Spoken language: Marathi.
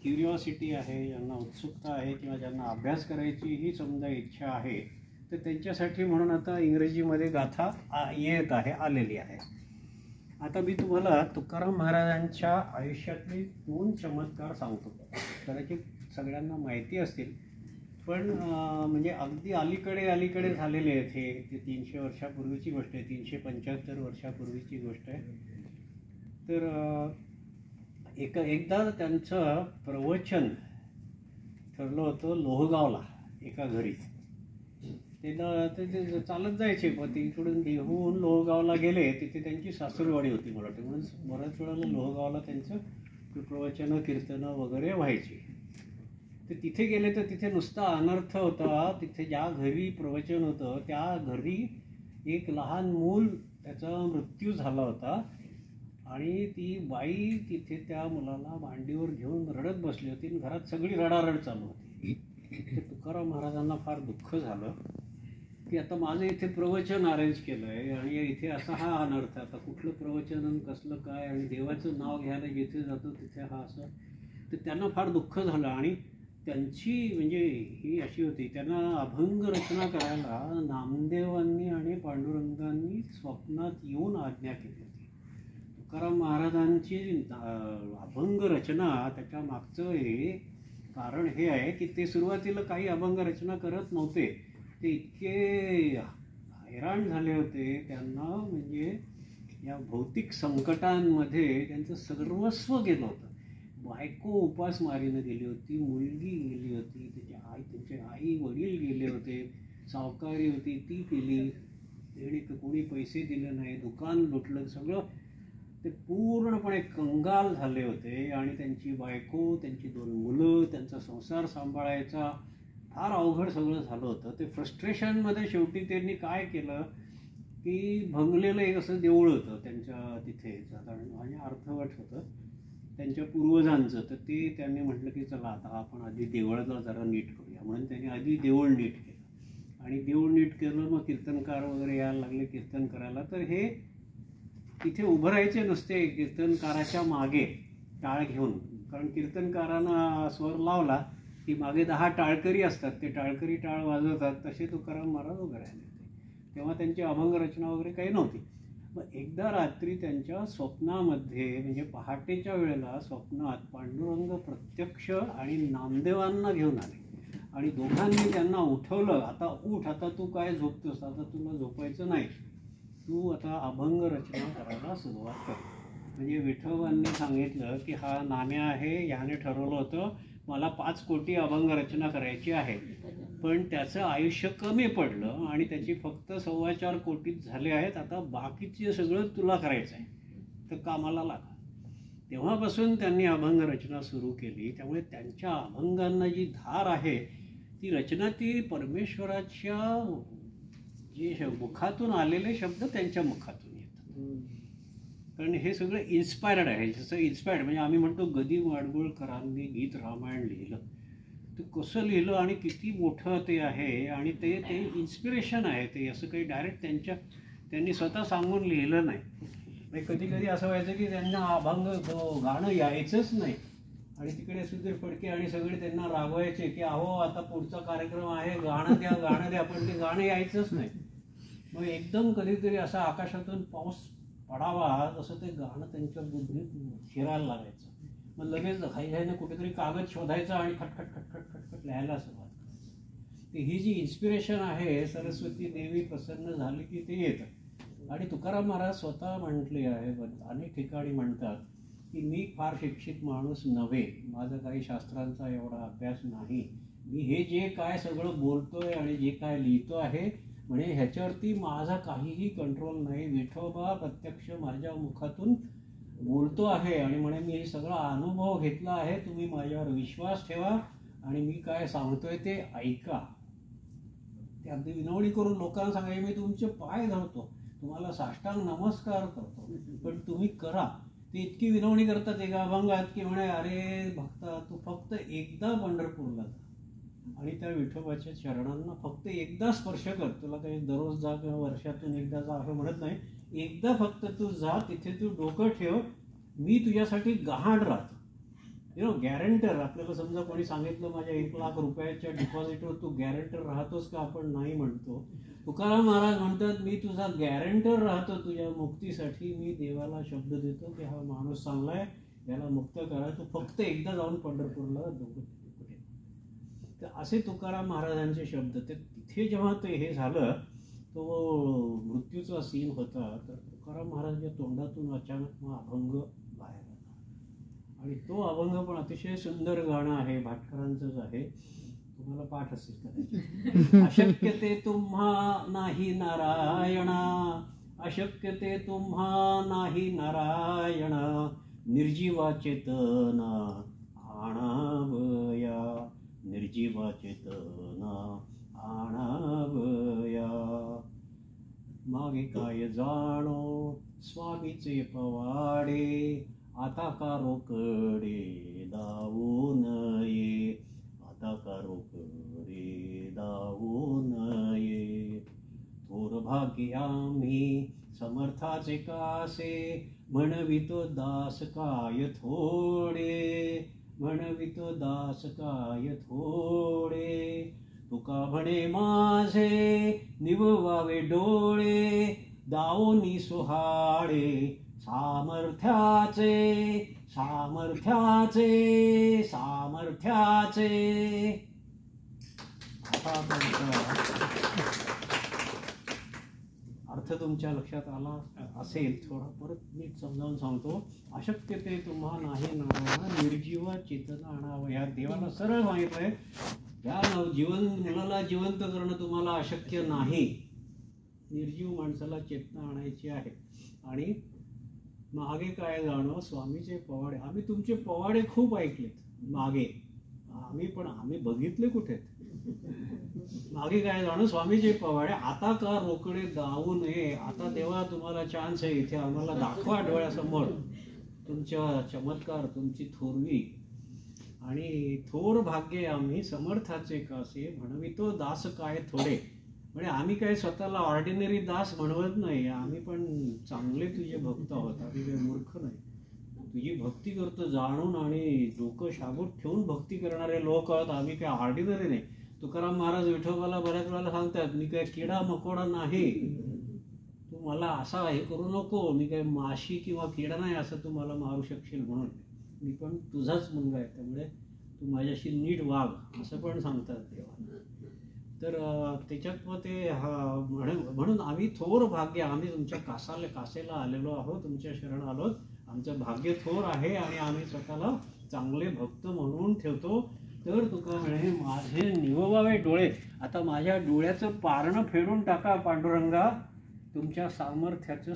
क्युरिओसिटी आहे, ज्यांना उत्सुकता आहे किंवा ज्यांना अभ्यास करायची ही समजा इच्छा आहे, तर त्यांच्यासाठी म्हणून आता इंग्रजीमध्ये गाथा येत आहे, आलेली आहे. आता मी तुम्हाला तुकाराम महाराजांच्या आयुष्यातले 2 चमत्कार सांगतो. कदाचित सगळ्यांना माहिती असतील, पण म्हणजे अगदी अलीकडे झालेले आहेत. ते 300 वर्षापूर्वीची गोष्ट आहे, 375 वर्षापूर्वीची गोष्ट आहे. तर एकदा त्यांचं प्रवचन ठरलं होतं लोहगावला एका घरी. ते चालत जायचे, पण तिकडून देहून लोहगावला गेले. तिथे त्यांची सासूरवाडी होती मराठी, म्हणून बऱ्याच वेळेला लोहगावला त्यांचं प्रवचनं कीर्तनं वगैरे व्हायची. तर तिथे गेले तर तिथे नुसता अनर्थ होता. तिथे ज्या घरी प्रवचन होतं त्या घरी एक लहान मूल, त्याचा मृत्यू झाला होता आणि ती बाई तिथे त्या मुलाला मांडीवर घेऊन रडत बसली होती आणि घरात सगळी रडारड चालू होती. ते तुकाराम महाराजांना फार दुःख झालं की आता माझं इथे प्रवचन अरेंज केलं आहे आणि इथे असा हा अनर्थ, आता कुठलं प्रवचन आणि कसलं काय, आणि देवाचं नाव घ्यायला जिथे जातो तिथे हा असं. तर त्यांना फार दुःख झालं आणि त्यांची म्हणजे ही अशी होती, त्यांना अभंग रचना करायला नामदेवांनी आणि पांडुरंगांनी स्वप्नात येऊन आज्ञा केली होती. तुकाराम महाराजांची अभंग रचना, त्याच्या मागचं हे कारण हे आहे की ते सुरुवातीला काही अभंग रचना करत नव्हते. ते इतके हैराण झाले होते, त्यांना म्हणजे या भौतिक संकटांमध्ये त्यांचं सर्वस्व गेलं होतं. बायको उपासमारीनं गेली होती, मुलगी गेली होती, त्यांचे आई वडील गेले होते, सावकारी होती ती गेली, आणि कोणी पैसे दिले नाही, दुकान लुटलं सगळं. ते पूर्णपणे कंगाल झाले होते आणि त्यांची बायको, त्यांची 2 मुलं, त्यांचा संसार सांभाळायचा फार अवघड सगळं झालं होतं. ते फ्रस्ट्रेशनमध्ये शेवटी त्यांनी काय केलं की भंगलेलं एक असं देऊळ होतं त्यांच्या तिथे साधारण, आणि अर्धवट होतं त्यांच्या पूर्वजांचं. तर ते त्यांनी म्हटलं की चला आता आपण आधी देवळाला जरा नीट करूया, म्हणून त्यांनी आधी देऊळ नीट केलं. आणि देऊळ नीट केलं, मग कीर्तनकार वगैरे यायला लागले कीर्तन करायला. तर हे तिथे उभं राहायचे नुसते कीर्तनकाराच्या मागे टाळ घेऊन, कारण कीर्तनकारांना स्वर लावला की मागे 10 टाळकरी असतात, ते टाळकरी टाळ वाजवतात. तसे तुकाराम महाराज उभे राहिले होते. तेव्हा त्यांची अभंग रचना वगैरे काही नव्हती. मग एकदा रात्री त्यांच्या स्वप्नामध्ये, म्हणजे पहाटेच्या वेळेला स्वप्नात पांडुरंग प्रत्यक्ष आणि नामदेवांना घेऊन आले आणि दोघांनी त्यांना उठवलं. आता उठ, आता तू काय झोपतोस, आता तुला झोपायचं नाही, तू आता अभंग रचना करायला सुरुवात कर. म्हणजे विठोबांनी सांगितलं की हा नाम्या आहे, याने ठरवलं होतं मला 5 कोटी अभंग रचना करायची आहे, पण त्याचं आयुष्य कमी पडलं आणि त्याची फक्त 4.25 कोटीच झाले आहेत. आता बाकीचे सगळं तुला करायचं आहे, तर कामाला लागा. तेव्हापासून त्यांनी अभंग रचना सुरू केली. त्यामुळे त्यांच्या अभंगांना जी धार आहे ती रचना, ती परमेश्वराच्या जे मुखातून आलेले शब्द त्यांच्या मुखातून येतात. कारण हे सगळं इन्स्पायर्ड आहे. जसं इन्स्पायर्ड म्हणजे आम्ही म्हणतो गदी माडगुळकरांनी गीत रामायण लिहिलं, ते कसं लिहिलं आणि किती मोठं ते आहे, आणि ते इन्स्पिरेशन आहे. ते असं काही डायरेक्ट त्यांनी स्वतः सांगून लिहिलं नाही. म्हणजे कधी कधी असं व्हायचं की त्यांना अभंग गाणं यायचंच नाही आणि तिकडे सुधीर फडके आणि सगळे त्यांना रागवायचे की अहो आता पुढचा कार्यक्रम आहे, गाणं द्या, पण ते गाणं यायचंच नाही. मग एकदम कधीतरी असा आकाशातून पाऊस पडावा तसं ते गाणं त्यांच्या बुद्धीत शिरायला लागायचं. मग लगेच घाईघाईने कुठेतरी कागद शोधायचा आणि खटखट खटखट खटखट लिहायला सुरुवात करायची. ही जी इन्स्पिरेशन आहे, सरस्वती देवी प्रसन्न झाली की ते येतं. आणि तुकाराम महाराज स्वतः म्हटले आहे, अनेक ठिकाणी म्हणतात की मी फार शिक्षित माणूस नव्हे, माझा काही शास्त्रांचा एवढा अभ्यास नाही, मी हे जे काय सगळं बोलतोय आणि जे काय लिहितो आहे म्हणजे ह्याच्यावरती माझा काहीही कंट्रोल नाही. विठोबा प्रत्यक्ष माझ्या मुखातून बोलतो आहे आणि म्हणे मी हे सगळा अनुभव घेतला आहे, तुम्ही माझ्यावर विश्वास ठेवा आणि मी काय सांगतोय ते ऐका. ते अगदी विनवणी करून लोकांना सांगायचे मी तुमचे पाय धरतो, तुम्हाला साष्टांग नमस्कार करतो, पण तुम्ही करा. ते इतकी विनवणी करतात एका अभंगात की म्हणे अरे भक्ता तू फक्त एकदा पंढरपूरला जा आणि त्या विठोबाच्या चरणांना फक्त एकदा स्पर्श कर. तुला काही दररोज जा किंवा वर्षातून एकदा जा असं म्हणत नाही, एकदा फक्त तू जा, तिथे तू डोकं ठेव, मी तुझ्यासाठी गहाण राहतो. गॅरंटर. आपल्याला समजा कोणी सांगितलं माझ्या 1,00,000 रुपयाच्या डिपॉझिटवर तू गॅरंटर राहतोस का, आपण नाही म्हणतो. तुकाराम महाराज म्हणतात मी तुझा गॅरंटर राहतो तुझ्या मुक्तीसाठी. मी देवाला शब्द देतो की हा माणूस चांगला आहे, याला मुक्त करा, तू फक्त एकदा जाऊन पंढरपूरला कुठे. तर असे तुकाराम महाराजांचे शब्द. ते तिथे जेव्हा ते हे झालं, तो मृत्यूचा सीन होता, तर तुकाराम महाराजांच्या तोंडातून अचानक मग अभंग बाहेर आला. आणि तो अभंग पण अतिशय सुंदर गाणं आहे, भाटकरांचंच आहे, तुम्हाला पाठ असेल कदाचित. अशक्य ते तुम्हा नाही नारायणा, अशक्य ते तुम्हा नाही नारायण, निर्जीवा चेतना आणावया, निर्जीवा चेतना आणावया. मागे काय जाणो स्वामीचे पवाडे, आता का रोकडे दावू नये, आता का रोकडे दावू नये. थोर भाग्य आम्ही समर्थाचे कासे, म्हणवितो दास काय थोडे, म्हणवितो दास काय थोडे. तुका म्हणे माझे निववावे डोळे, दावोनी सुहाळे सामर्थ्याचे, सामर्थ्याचे, सामर्थ्याचे. आता अर्थ तुमच्या लक्षात आला असेल, थोडा परत नीट समजावून सांगतो. अशक्य ते तुम्हा नाही नारायण, निर्जीवा चेतना आणावं. या देवाला सरळ माहित आहे, या मुलाला जिवंत करणं तुम्हाला अशक्य नाही. निर्जीव माणसाला चेतना आणायची आहे. आणि मागे काय जाणं स्वामीचे पवाडे. आम्ही तुमचे पवाडे खूप ऐकलेत मागे, आम्ही बघितले कुठे. मागे काय जाणं स्वामीचे पवाडे, आता का रोकडे दावू नये. आता देवा तुम्हाला चान्स आहे, इथे आम्हाला दाखवा डोळ्यासमोर तुमच्या चमत्कार, तुमची थोरवी. आणि थोर भाग्य आम्ही समर्थाचे कासे, म्हणवितो दास काय थोडे. म्हणजे आम्ही काय स्वतःला ऑर्डिनरी दास म्हणवत नाही, आम्ही पण चांगले तुझे भक्त आहोत, आम्ही काही मूर्ख नाही. तुझी भक्ती करतो जाणून आणि डोकं शाबूत ठेवून भक्ती करणारे लोक आहोत, आम्ही काय ऑर्डिनरी नाही. तुकाराम महाराज विठोबाला बऱ्याच वेळेला सांगतात, मी काय किडा मकोडा नाही, तू मला असा हे करू नको, मी काय माशी किंवा किडा नाही असं तू मला मारू शकशील म्हणून, मी पण तुझाच मुलगा आहे, त्यामुळे तू माझ्याशी नीट वाग, असं पण सांगतात देवाला. तर त्याच्यात मग ते म्हणून आम्ही थोर भाग्य, आम्ही तुमच्या कासेला आलेलो आहोत, तुमच्या शरण आलोत, आमचं भाग्य थोर आहे आणि आम्ही स्वतःला चांगले भक्त म्हणून ठेवतो. तर तुका म्हणे माझे निववावे डोळे, आता माझ्या डोळ्याचं पारणं फेडून टाका पांडुरंगा, तुमच्या सामर्थ्याचं